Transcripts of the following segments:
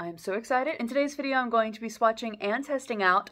I'm so excited. In today's video, I'm going to be swatching and testing out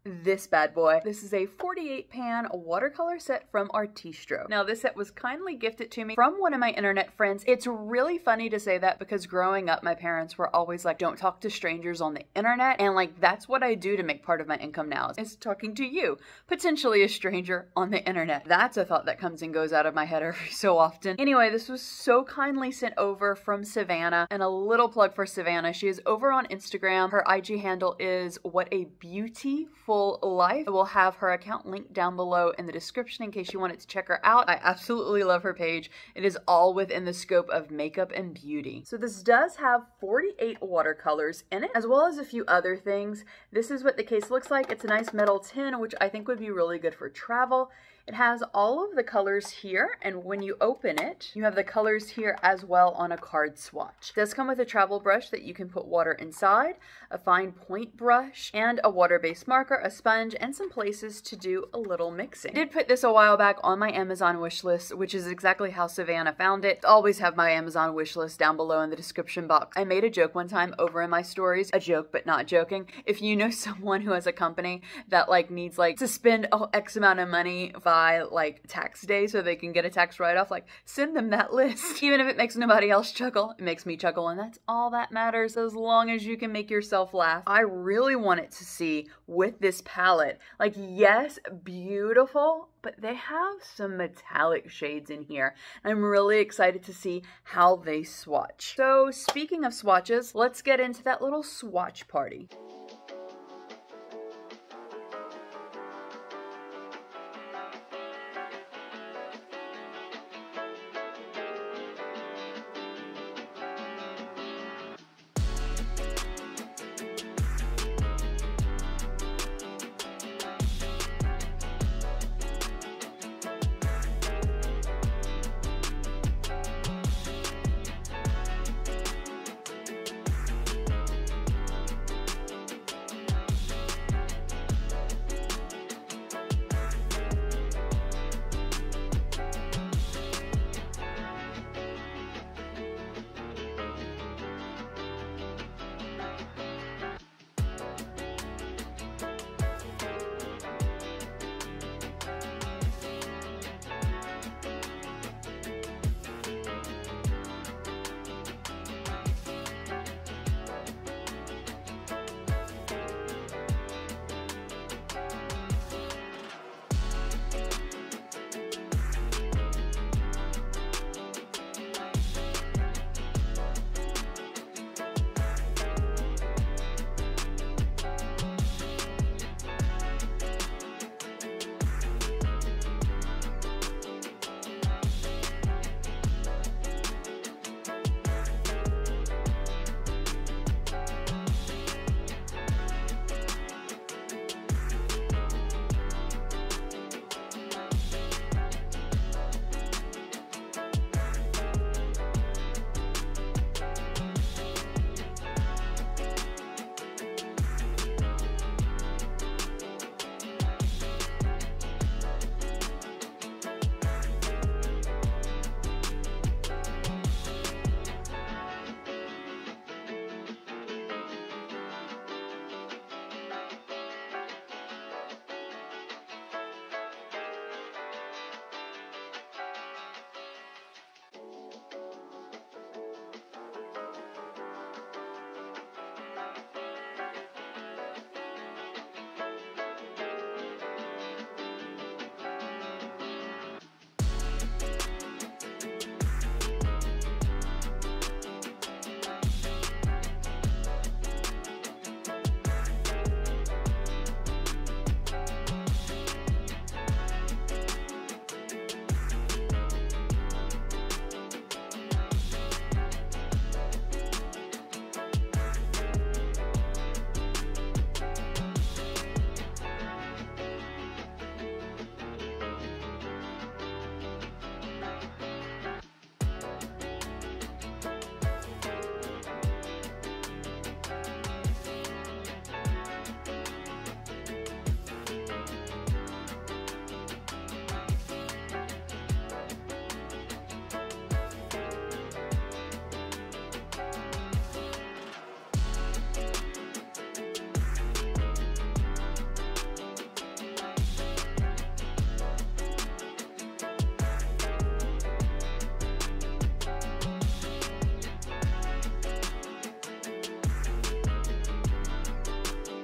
this bad boy. This is a 48 pan watercolor set from Artistro. Now this set was kindly gifted to me from one of my internet friends. It's really funny to say that because growing up my parents were always like, don't talk to strangers on the internet, and like that's what I do to make part of my income now is talking to you, potentially a stranger on the internet. That's a thought that comes and goes out of my head every so often. Anyway, this was so kindly sent over from Savannah, and a little plug for Savannah. She is over on Instagram. Her IG handle is What a Beautiful Life. I will have her account linked down below in the description in case you wanted to check her out. I absolutely love her page. It is all within the scope of makeup and beauty. So this does have 48 watercolors in it, as well as a few other things. This is what the case looks like. It's a nice metal tin, which I think would be really good for travel. It has all of the colors here, and when you open it, you have the colors here as well on a card swatch. It does come with a travel brush that you can put water inside, a fine point brush, and a water-based marker, a sponge, and some places to do a little mixing. I did put this a while back on my Amazon wish list, which is exactly how Savannah found it. I always have my Amazon wish list down below in the description box. I made a joke one time over in my stories, a joke but not joking. If you know someone who has a company that like needs like to spend X amount of money by like tax day so they can get a tax write-off, like send them that list. Even if it makes nobody else chuckle, it makes me chuckle, and that's all that matters as long as you can make yourself laugh. I really wanted to see with this palette, like yes, beautiful, but they have some metallic shades in here. I'm really excited to see how they swatch. So speaking of swatches, let's get into that little swatch party.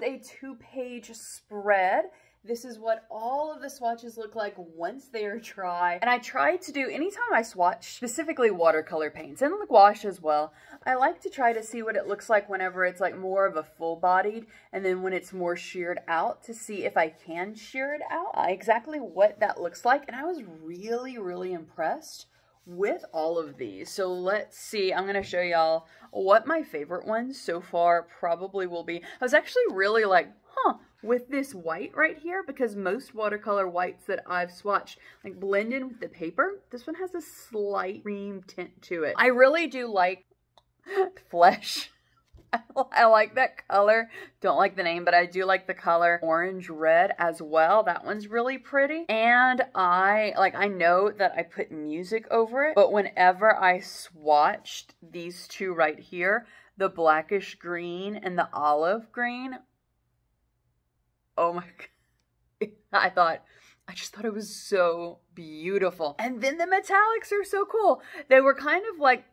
a 2-page spread. This is what all of the swatches look like once they are dry. And I try to do, anytime I swatch, specifically watercolor paints and gouache as well, I like to try to see what it looks like whenever it's like more of a full-bodied, and then when it's more sheared out, to see if I can shear it out, exactly what that looks like. And I was really, really impressed with all of these. So let's see, I'm gonna show y'all what my favorite ones so far probably will be. I was actually really like, with this white right here, because most watercolor whites that I've swatched like blend in with the paper. This one has a slight cream tint to it. I really do like flesh. I like that color. Don't like the name, but I do like the color orange red as well. That one's really pretty. And I know that I put music over it, but whenever I swatched these two right here, the blackish green and the olive green, oh my God. I just thought it was so beautiful. And then the metallics are so cool. They were kind of like,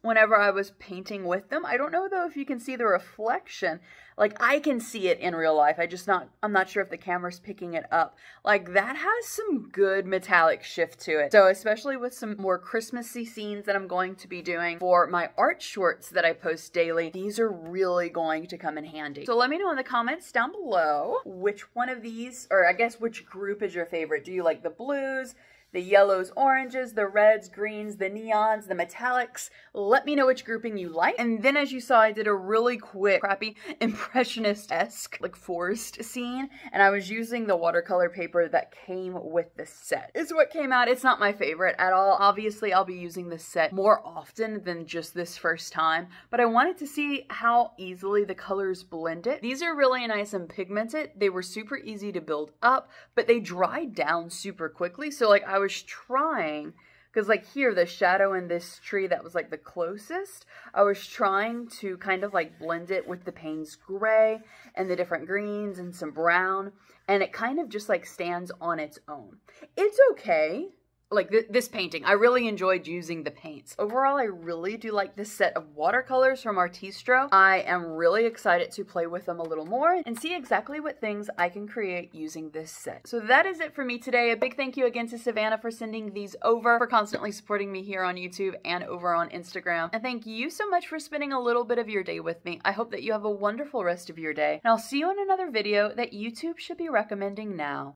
whenever I was painting with them. I don't know though if you can see the reflection. Like, I can see it in real life. I'm not sure if the camera's picking it up. Like, that has some good metallic shift to it. So especially with some more Christmassy scenes that I'm going to be doing for my art shorts that I post daily, these are really going to come in handy. So let me know in the comments down below which one of these, or I guess which group is your favorite. Do you like the blues, the yellows, oranges, the reds, greens, the neons, the metallics? Let me know which grouping you like. And then, as you saw, I did a really quick, crappy, impressionist-esque, like forest scene, and I was using the watercolor paper that came with the set. It's what came out. It's not my favorite at all. Obviously, I'll be using this set more often than just this first time, but I wanted to see how easily the colors blended. These are really nice and pigmented. They were super easy to build up, but they dried down super quickly. So like, I was trying, because like here, the shadow in this tree that was like the closest, I was trying to kind of like blend it with the Payne's gray and the different greens and some brown, and it kind of just like stands on its own. It's okay. Like this painting, I really enjoyed using the paints. Overall, I really do like this set of watercolors from Artistro. I am really excited to play with them a little more and see exactly what things I can create using this set. So that is it for me today. A big thank you again to Savannah for sending these over, for constantly supporting me here on YouTube and over on Instagram. And thank you so much for spending a little bit of your day with me. I hope that you have a wonderful rest of your day, and I'll see you in another video that YouTube should be recommending now.